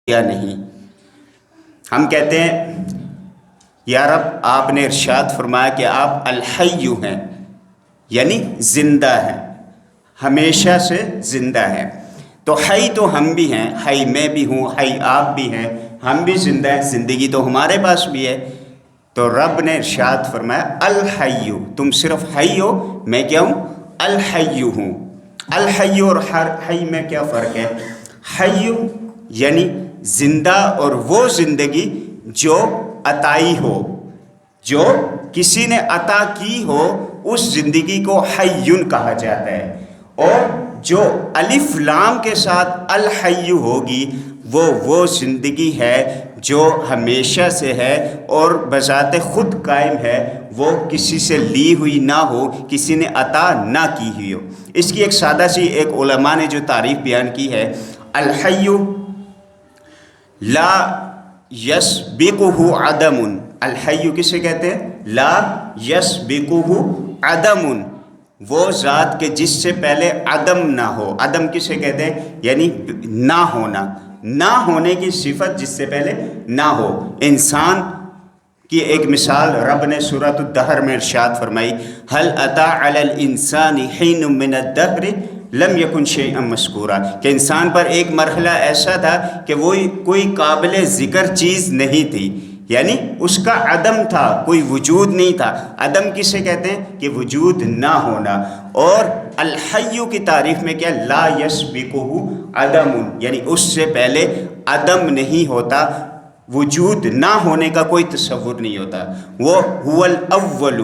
یا نہیں۔ ہم کہتے ہیں یا رب آپ نے ارشاد فرمایا کہ آپ الحی ہیں، یعنی زندہ ہیں، ہمیشہ سے زندہ ہیں۔ تو حی تو ہم بھی ہیں، حی میں بھی ہوں، حی آپ بھی ہیں، ہم بھی زندہ ہیں، زندگی تو ہمارے پاس بھی ہے۔ تو رب نے ارشاد فرمایا الحی، تم صرف حی ہو، میں کیا ہوں؟ الحی ہوں۔ الحی اور حی میں کیا فرق ہے؟ حی یعنی زندہ، اور وہ زندگی جو عطائی ہو، جو کسی نے عطا کی ہو، اس زندگی کو حیٌ کہا جاتا ہے۔ اور جو الف لام کے ساتھ الحی ہوگی وہ زندگی ہے جو ہمیشہ سے ہے اور بذات خود قائم ہے، وہ کسی سے لی ہوئی نہ ہو، کسی نے عطا نہ کی ہوئی ہو۔ اس کی ایک سادہ سی ایک علماء نے جو تعریف بیان کی ہے، الحی لا یسبقہ عدم۔ الحی کسے کہتے ہیں؟ لا یسبقہ عدم، وہ ذات کے جس سے پہلے عدم نہ ہو۔ عدم کسے کہتے ہیں؟ یعنی نہ ہونا، نہ ہونے کی صفت جس سے پہلے نہ ہو۔ انسان کی ایک مثال رب نے سورۃ الدہر میں ارشاد فرمائی، هل اتى على الانسان حين من الدهر لم یکن شیئا مذکورا، کہ انسان پر ایک مرحلہ ایسا تھا کہ وہ کوئی قابل ذکر چیز نہیں تھی، یعنی اس کا عدم تھا، کوئی وجود نہیں تھا۔ عدم کسے کہتے ہیں؟ کہ وجود نہ ہونا۔ اور الحی کی تعریف میں کیا؟ لا یسبقہ عدم، یعنی اس سے پہلے عدم نہیں ہوتا، وجود نہ ہونے کا کوئی تصور نہیں ہوتا۔ وہ هو الاول،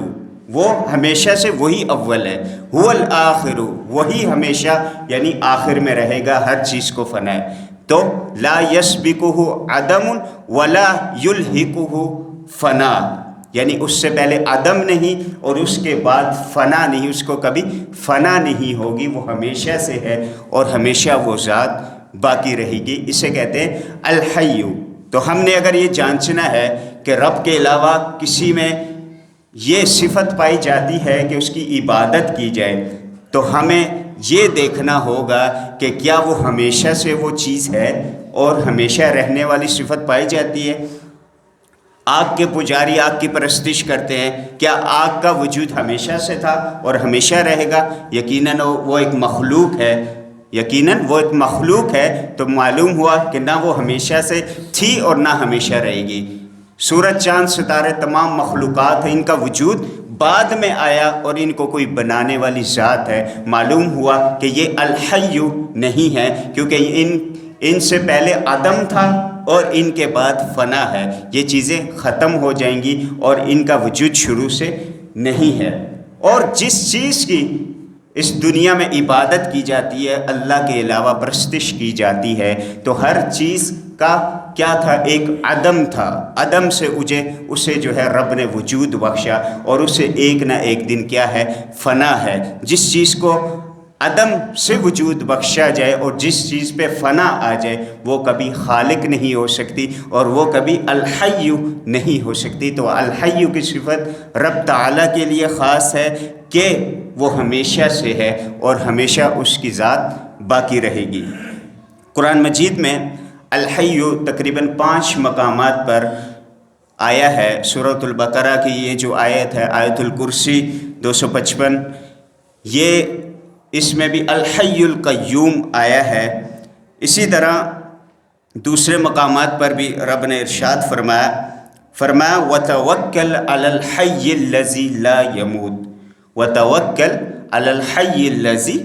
وہ ہمیشہ سے وہی اول ہے۔ هو الآخر، وہی ہمیشہ یعنی آخر میں رہے گا، ہر چیز کو فنا ہے۔ تو لا یسبقہ عدم ولا یلحقہ فنا، یعنی اس سے پہلے عدم نہیں اور اس کے بعد فنا نہیں، اس کو کبھی فنا نہیں ہوگی، وہ ہمیشہ سے ہے اور ہمیشہ وہ ذات باقی رہے گی۔ اسے کہتے ہیں الحی۔ تو ہم نے اگر یہ جانچنا ہے کہ رب کے علاوہ کسی میں یہ صفت پائی جاتی ہے کہ اس کی عبادت کی جائے، تو ہمیں یہ دیکھنا ہوگا کہ کیا وہ ہمیشہ سے وہ چیز ہے اور ہمیشہ رہنے والی صفت پائی جاتی ہے۔ آگ کے پجاری آگ کی پرستش کرتے ہیں، کیا آگ کا وجود ہمیشہ سے تھا اور ہمیشہ رہے گا؟ یقیناً وہ ایک مخلوق ہے، یقیناً وہ ایک مخلوق ہے، تو معلوم ہوا کہ نہ وہ ہمیشہ سے تھی اور نہ ہمیشہ رہے گی۔ سورج چاند ستارے تمام مخلوقات ہیں، ان کا وجود بعد میں آیا اور ان کو کوئی بنانے والی ذات ہے۔ معلوم ہوا کہ یہ الحی نہیں ہے، کیونکہ ان سے پہلے عدم تھا اور ان کے بعد فنا ہے۔ یہ چیزیں ختم ہو جائیں گی اور ان کا وجود شروع سے نہیں ہے۔ اور جس چیز کی اس دنیا میں عبادت کی جاتی ہے، اللہ کے علاوہ پرستش کی جاتی ہے، تو ہر چیز کا کیا تھا؟ ایک عدم تھا، عدم سے اسے جو ہے رب نے وجود بخشا، اور اسے ایک نہ ایک دن کیا ہے؟ فنا ہے۔ جس چیز کو عدم سے وجود بخشا جائے اور جس چیز پہ فنا آ جائے، وہ کبھی خالق نہیں ہو سکتی اور وہ کبھی الحی نہیں ہو سکتی۔ تو الحی کی صفت رب تعالیٰ کے لیے خاص ہے کہ وہ ہمیشہ سے ہے اور ہمیشہ اس کی ذات باقی رہے گی۔ قرآن مجید میں الحی تقریباً 5 مقامات پر آیا ہے۔ سورۃ البقرہ کی یہ جو آیت ہے، آیت الکرسی 255، یہ اس میں بھی الحی القیوم آیا ہے۔ اسی طرح دوسرے مقامات پر بھی رب نے ارشاد فرمایا وَتَوَكَّلْ عَلَى الْحَيِّ الَّذِي لَا يَمُوتُ، وَتَوَكَّلْ عَلَى الْحَيِّ الَّذِي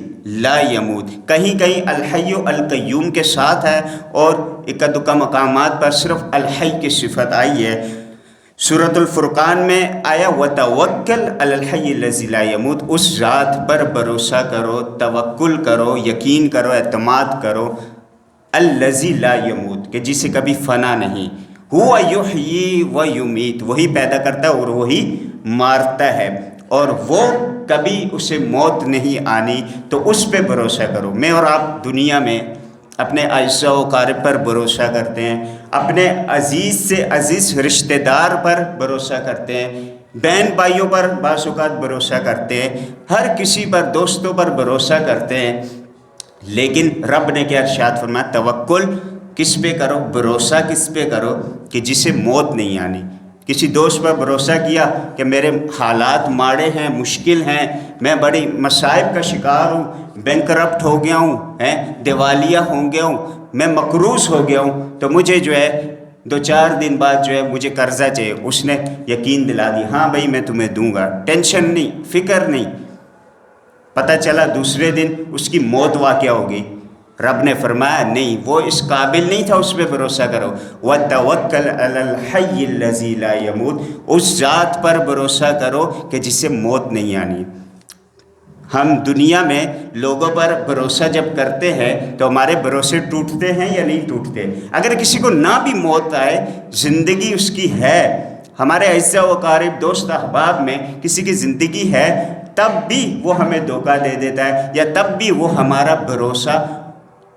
لَا يَمُوتُ۔ کہیں کہیں الحی القیوم کے ساتھ ہے اور اکا دکا مقامات پر صرف الحی کی صفت آئی ہے۔ سورۃ الفرقان میں آیا وَتَوَكَّلْ عَلَى الْحَيِّ الَّذِي لَا يَمُوتُ، اس ذات پر بھروسہ کرو، توکل کرو، یقین کرو، اعتماد کرو، الَّذِي لَا يَمُوتُ، کہ جسے کبھی فنا نہیں۔ هُوَ يُحْيِي وَيُمِيتُ، وہی پیدا کرتا ہے اور وہی مارتا ہے، اور وہ کبھی اسے موت نہیں آنی، تو اس پہ بھروسہ کرو۔ میں اور آپ دنیا میں اپنے اعزاء و اقارب پر بھروسہ کرتے ہیں، اپنے عزیز سے عزیز رشتہ دار پر بھروسہ کرتے ہیں، بہن بھائیوں پر بعض اوقات بھروسہ کرتے ہیں، ہر کسی پر، دوستوں پر بھروسہ کرتے ہیں، لیکن رب نے کیا ارشاد فرمایا؟ توکل کس پہ کرو؟ بھروسہ کس پہ کرو؟ کہ جسے موت نہیں آنی۔ کسی دوست پر بھروسہ کیا کہ میرے حالات ماڑے ہیں، مشکل ہیں، میں بڑی مصائب کا شکار ہوں، بینکرپٹ ہو گیا ہوں، دیوالیہ ہو گیا ہوں، میں مقروض ہو گیا ہوں، تو مجھے جو ہے 2-4 دن بعد جو ہے مجھے قرضہ چاہیے۔ اس نے یقین دلا دی، ہاں بھائی میں تمہیں دوں گا، ٹینشن نہیں، فکر نہیں۔ پتہ چلا دوسرے دن اس کی موت واقع ہوگی۔ رب نے فرمایا نہیں، وہ اس قابل نہیں تھا، اس پہ بھروسہ کرو۔ وَتَوَكَّلْ عَلَى الْحَيِّ الَّذِي لَا يَمُوتُ، اس ذات پر بھروسہ کرو کہ جس سے موت نہیں آنی۔ ہم دنیا میں لوگوں پر بھروسہ جب کرتے ہیں تو ہمارے بھروسے ٹوٹتے ہیں یا نہیں ٹوٹتے؟ اگر کسی کو نہ بھی موت آئے، زندگی اس کی ہے، ہمارے اعزا و اقارب دوست احباب میں کسی کی زندگی ہے، تب بھی وہ ہمیں دھوکہ دے دیتا ہے، یا تب بھی وہ ہمارا بھروسہ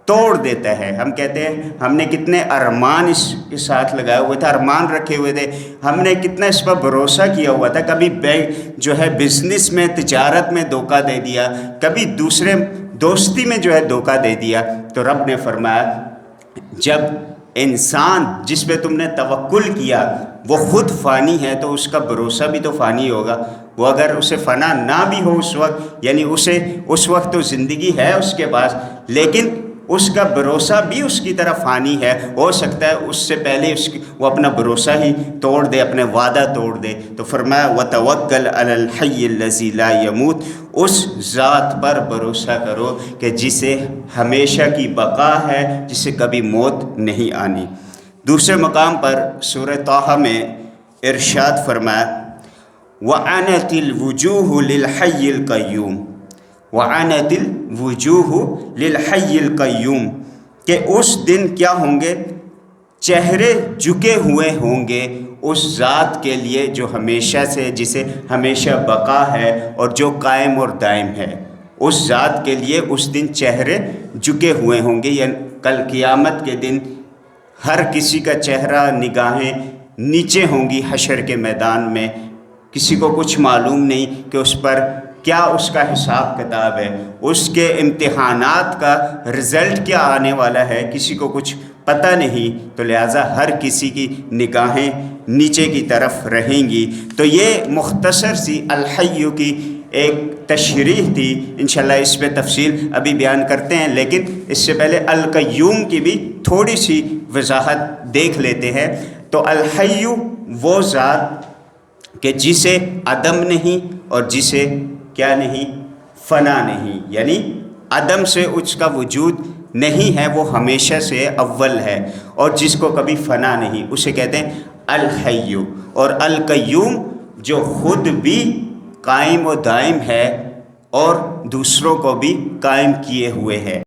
توڑ دیتا ہے۔ ہم کہتے ہیں ہم نے کتنے ارمان اس کے ساتھ لگائے ہوئے تھے، ارمان رکھے ہوئے تھے، ہم نے کتنا اس پر بھروسہ کیا ہوا تھا، کبھی جو ہے بزنس میں، تجارت میں دھوکہ دے دیا، کبھی دوسرے دوستی میں جو ہے دھوکہ دے دیا۔ تو رب نے فرمایا جب انسان جس پہ تم نے توکل کیا وہ خود فانی ہے تو اس کا بھروسہ بھی تو فانی ہوگا۔ وہ اگر اسے فنا نہ بھی ہو اس وقت، یعنی اسے اس وقت تو زندگی ہے اس کے پاس، لیکن اس کا بھروسہ بھی اس کی طرف فانی ہے، ہو سکتا ہے اس سے پہلے وہ اپنا بھروسہ ہی توڑ دے، اپنے وعدہ توڑ دے۔ تو فرمایا وَتَوَكَّلْ عَلَى الْحَيِّ الَّذِي لَا يَمُوتُ، اس ذات پر بھروسہ کرو کہ جسے ہمیشہ کی بقا ہے، جسے کبھی موت نہیں آنی۔ دوسرے مقام پر سورہ طٰہٰ میں ارشاد فرمایا وَعَنَتِ الْوُجُوهُ لِلْحَيِّ الْقَيُّومِ، وَعَنَتِ الْوُجُوهُ لِلْحَيِّ الْقَيُّومِ، کہ اس دن کیا ہوں گے؟ چہرے جھکے ہوئے ہوں گے اس ذات کے لیے جو ہمیشہ سے، جسے ہمیشہ بقا ہے اور جو قائم اور دائم ہے۔ اس ذات کے لیے اس دن چہرے جھکے ہوئے ہوں گے، یعنی کل قیامت کے دن ہر کسی کا چہرہ، نگاہیں نیچے ہوں گی حشر کے میدان میں۔ کسی کو کچھ معلوم نہیں کہ اس پر کیا اس کا حساب کتاب ہے، اس کے امتحانات کا رزلٹ کیا آنے والا ہے، کسی کو کچھ پتہ نہیں۔ تو لہٰذا ہر کسی کی نگاہیں نیچے کی طرف رہیں گی۔ تو یہ مختصر سی الحی کی ایک تشریح تھی، انشاءاللہ اس پہ تفصیل ابھی بیان کرتے ہیں، لیکن اس سے پہلے القیوم کی بھی تھوڑی سی وضاحت دیکھ لیتے ہیں۔ تو الحی وہ ذات کہ جسے عدم نہیں اور جسے کیا نہیں، فنا نہیں، یعنی عدم سے اس کا وجود نہیں ہے، وہ ہمیشہ سے اول ہے، اور جس کو کبھی فنا نہیں، اسے کہتے ہیں الحی۔ اور القیوم جو خود بھی قائم و دائم ہے اور دوسروں کو بھی قائم کیے ہوئے ہے۔